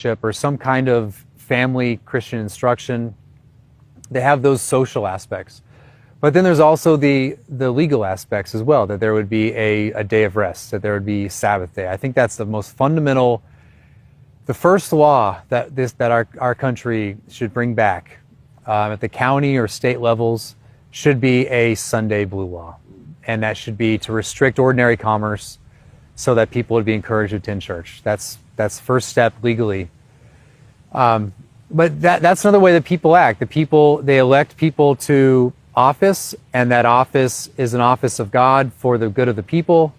or some kind of family Christian instruction. They have those social aspects. But then there's also the legal aspects as well, that there would be a day of rest, that there would be Sabbath day. I think that's the most fundamental, the first law that our country should bring back at the county or state levels should be a Sunday blue law. And that should be to restrict ordinary commerce so that people would be encouraged to attend church. That's first step legally. But that's another way that people act. They elect people to office, and that office is an office of God for the good of the people.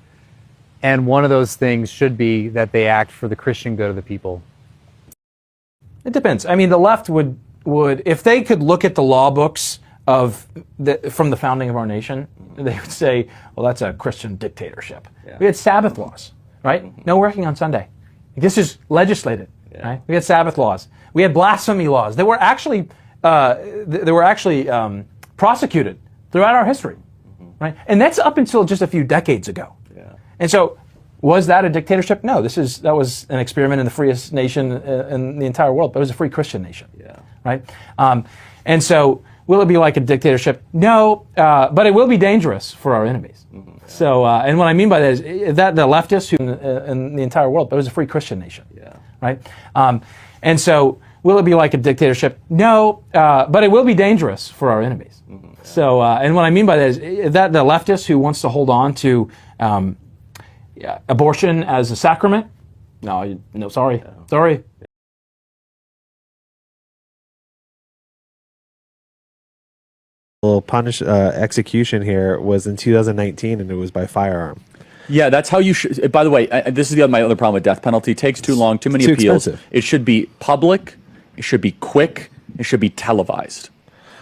And one of those things should be that they act for the Christian good of the people. It depends. I mean, the left would if they could look at the law books from the founding of our nation, they would say, well, that's a Christian dictatorship. Yeah. We had Sabbath laws, right? No working on Sunday. This is legislated. Yeah. Right? We had Sabbath laws. We had blasphemy laws. They were actually prosecuted throughout our history, right? And that's up until just a few decades ago. Yeah. And so, was that a dictatorship? No. That was an experiment in the freest nation in the entire world. But it was a free Christian nation. Yeah. Right. And so, will it be like a dictatorship? No. But it will be dangerous for our enemies. Mm-hmm. Yeah. So, and what I mean by that is that the leftists who in the entire world, but it was a free Christian nation. Yeah. Right. And so, will it be like a dictatorship? No, but it will be dangerous for our enemies. Mm-hmm. Yeah. So, and what I mean by that is that the leftist who wants to hold on to abortion as a sacrament? No, sorry. Yeah. Sorry. Execution here was in 2019, and it was by firearm. Yeah, that's how you should. By the way, this is my other problem with death penalty. It takes too long, too many appeals. Expensive. It should be public. It should be quick. It should be televised.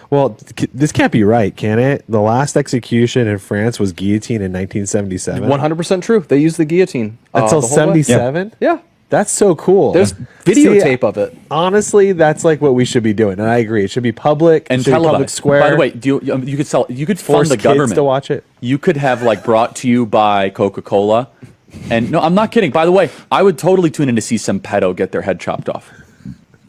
Well, this can't be right, can it? The last execution in France was guillotine in 1977. 100% true. They used the guillotine. Until 77? Yeah. That's so cool. There's videotape of it. Honestly, that's like what we should be doing, and I agree. It should be public and televised. Public square. By the way, you could fund the government to watch it. You could have brought to you by Coca-Cola, and no, I'm not kidding. By the way, I would totally tune in to see some pedo get their head chopped off.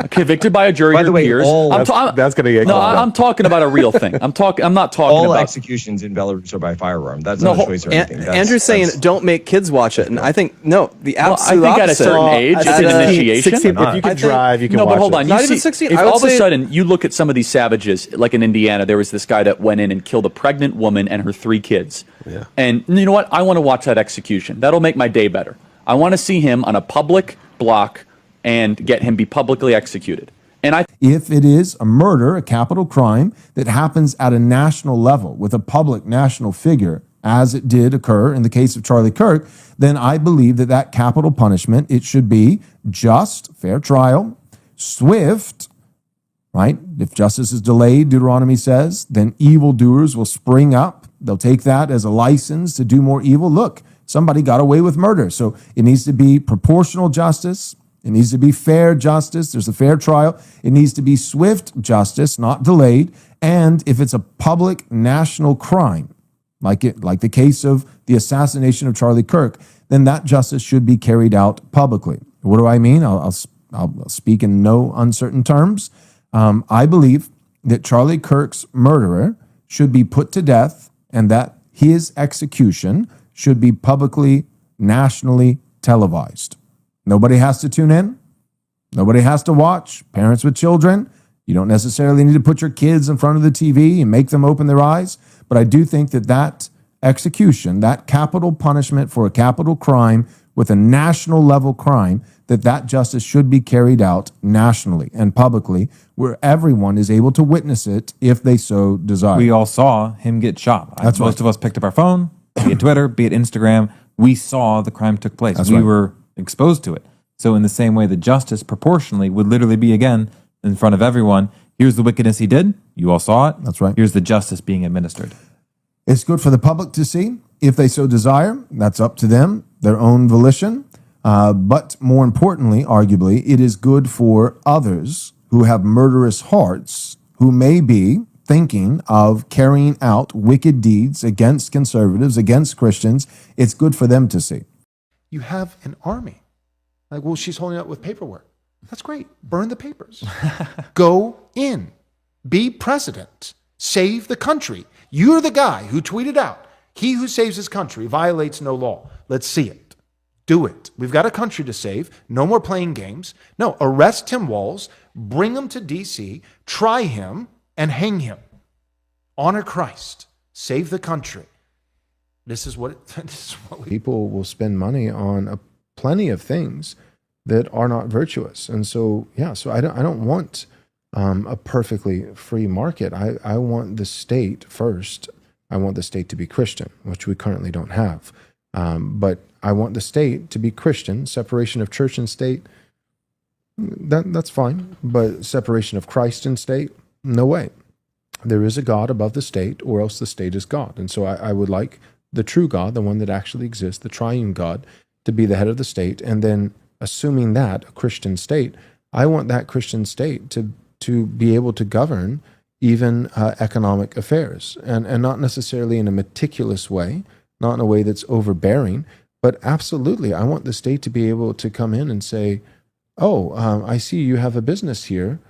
Convicted by a jury. By the way, that's going to get. No, I'm talking about a real thing. I'm not talking all about executions in Belarus are by firearm. That's not a choice or anything. Andrew's saying don't make kids watch it, and I think the absolute I think opposite. At a certain age, it's an initiation. 16, if you can drive, you can watch it. No, but hold on. Not even 16. If all of a sudden you look at some of these savages, like in Indiana, there was this guy that went in and killed a pregnant woman and her 3 kids. Yeah. And you know what? I want to watch that execution. That'll make my day better. I want to see him on a public block and get him be publicly executed. If it is a murder, a capital crime that happens at a national level with a public national figure, as it did occur in the case of Charlie Kirk, then I believe that capital punishment, it should be just, fair trial, swift, right? If justice is delayed, Deuteronomy says, then evildoers will spring up. They'll take that as a license to do more evil. Look, somebody got away with murder. So it needs to be proportional justice. It needs to be fair justice. There's a fair trial. It needs to be swift justice, not delayed. And if it's a public national crime, like the case of the assassination of Charlie Kirk, then that justice should be carried out publicly. What do I mean? I'll speak in no uncertain terms. I believe that Charlie Kirk's murderer should be put to death, and that his execution should be publicly, nationally televised. Nobody has to tune in. Nobody has to watch. Parents with children, you don't necessarily need to put your kids in front of the TV and make them open their eyes. But I do think that execution, that capital punishment for a capital crime with a national level crime, that justice should be carried out nationally and publicly where everyone is able to witness it if they so desire. We all saw him get shot. Most of us picked up our phone, be it Twitter, be it Instagram. We saw the crime took place. We were exposed to it. So in the same way that justice proportionally would literally be, again, in front of everyone, here's the wickedness he did. You all saw it. That's right. Here's the justice being administered. It's good for the public to see if they so desire. That's up to them, their own volition. But more importantly, arguably, it is good for others who have murderous hearts, who may be thinking of carrying out wicked deeds against conservatives, against Christians. It's good for them to see. You have an army. Like, well, she's holding up with paperwork. That's great. Burn the papers. Go in. Be president. Save the country. You're the guy who tweeted out, "He who saves his country violates no law." Let's see it. Do it. We've got a country to save. No more playing games. No, arrest Tim Walz, bring him to D.C., try him, and hang him. Honor Christ. Save the country. This is what people will spend money on plenty of things that are not virtuous. And so, so I don't want a perfectly free market. I want the state first. I want the state to be Christian, which we currently don't have. But I want the state to be Christian. Separation of church and state, that's fine. But separation of Christ and state, no way. There is a God above the state, or else the state is God. And so I would like the true God, the one that actually exists, the triune God, to be the head of the state. And then, assuming that, a Christian state, I want that Christian state to be able to govern even economic affairs, and not necessarily in a meticulous way, not in a way that's overbearing, but absolutely, I want the state to be able to come in and say, "Oh, I see you have a business here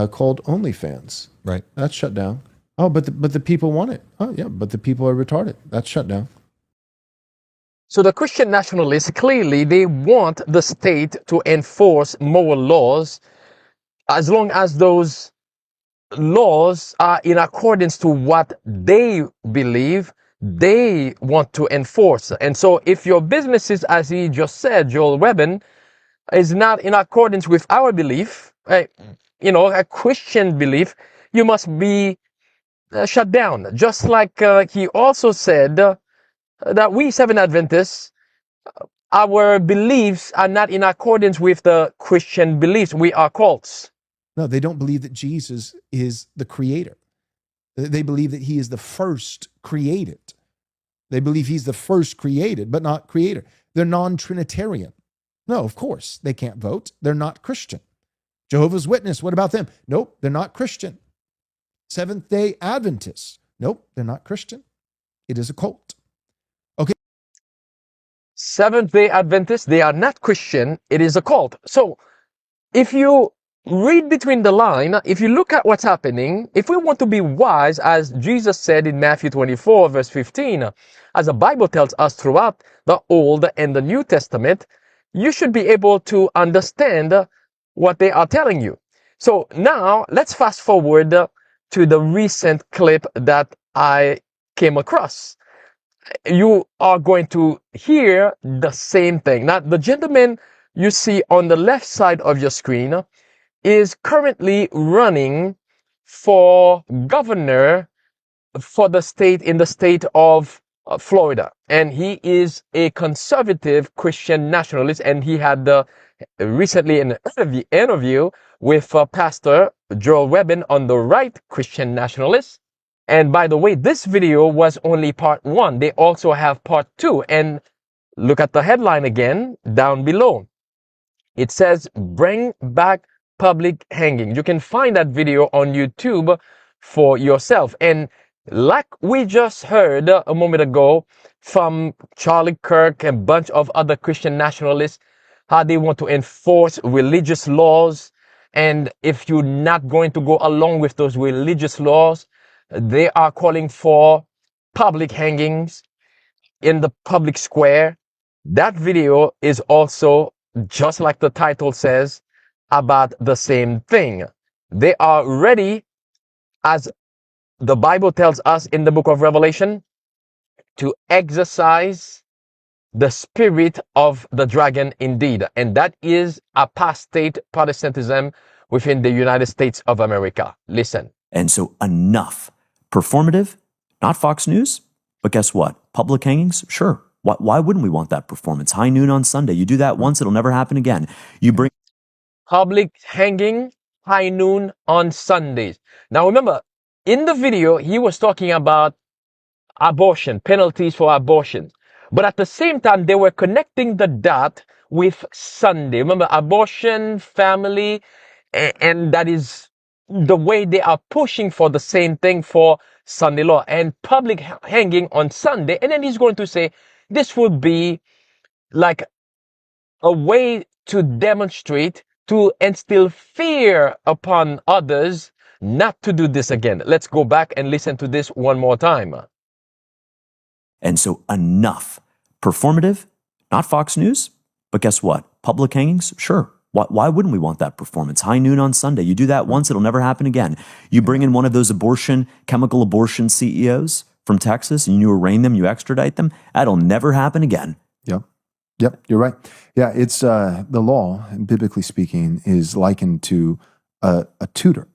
called OnlyFans. Right. That's shut down. Oh, but the people want it. Oh, yeah, but the people are retarded. That's shut down." So the Christian nationalists, clearly, they want the state to enforce moral laws as long as those laws are in accordance to what they believe they want to enforce. And so if your businesses, as he just said, Joel Webben, is not in accordance with our belief, a Christian belief, you must be shut down. Just like he also said that we Seventh Adventists, our beliefs are not in accordance with the Christian beliefs. We are cults. No, they don't believe that Jesus is the creator. They believe that he is the first created. They believe he's the first created, but not creator. They're non-Trinitarian. No, of course, they can't vote. They're not Christian. Jehovah's Witness, what about them? Nope, they're not Christian. Seventh-day Adventists, nope, they're not Christian. It is a cult. Okay. Seventh-day Adventists, they are not Christian. It is a cult. So if you read between the line, if you look at what's happening, if we want to be wise, as Jesus said in Matthew 24, verse 15, as the Bible tells us throughout the Old and the New Testament, you should be able to understand what they are telling you. So now let's fast forward to the recent clip that I came across. You are going to hear the same thing. Now, the gentleman you see on the left side of your screen is currently running for governor for the state, in the state of Florida. And he is a conservative Christian nationalist, and he had recently an interview with Pastor Joel Webben on the right, Christian nationalist. And by the way, this video was only part 1. They also have part 2. And look at the headline again down below. It says, "Bring back public hanging." You can find that video on YouTube for yourself. And like we just heard a moment ago from Charlie Kirk and a bunch of other Christian nationalists, how they want to enforce religious laws. And if you're not going to go along with those religious laws, they are calling for public hangings in the public square. That video is also, just like the title says, about the same thing. They are ready, as the Bible tells us in the book of Revelation, to exercise the spirit of the dragon indeed. And that is apostate Protestantism within the United States of America. Listen. And so enough. Performative, not Fox News, but guess what? Public hangings? Sure. Why wouldn't we want that performance? High noon on Sunday. You do that once, it'll never happen again. You bring public hanging, high noon on Sundays. Now remember, in the video, he was talking about abortion, penalties for abortion. But at the same time, they were connecting the dot with Sunday. Remember, abortion, family, and that is the way they are pushing for the same thing for Sunday law and public hanging on Sunday. And then he's going to say, this would be like a way to demonstrate to instill fear upon others not to do this again. Let's go back and listen to this one more time. And so enough. Performative, not Fox News, but guess what? Public hangings, sure. Why wouldn't we want that performance? High noon on Sunday. You do that once, it'll never happen again. You bring in one of those chemical abortion CEOs from Texas, and you arraign them, you extradite them, that'll never happen again. Yep, you're right. Yeah, it's the law, biblically speaking, is likened to a tutor.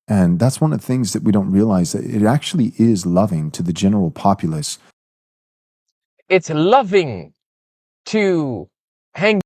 And that's one of the things that we don't realize, that it actually is loving to the general populace. It's loving to hang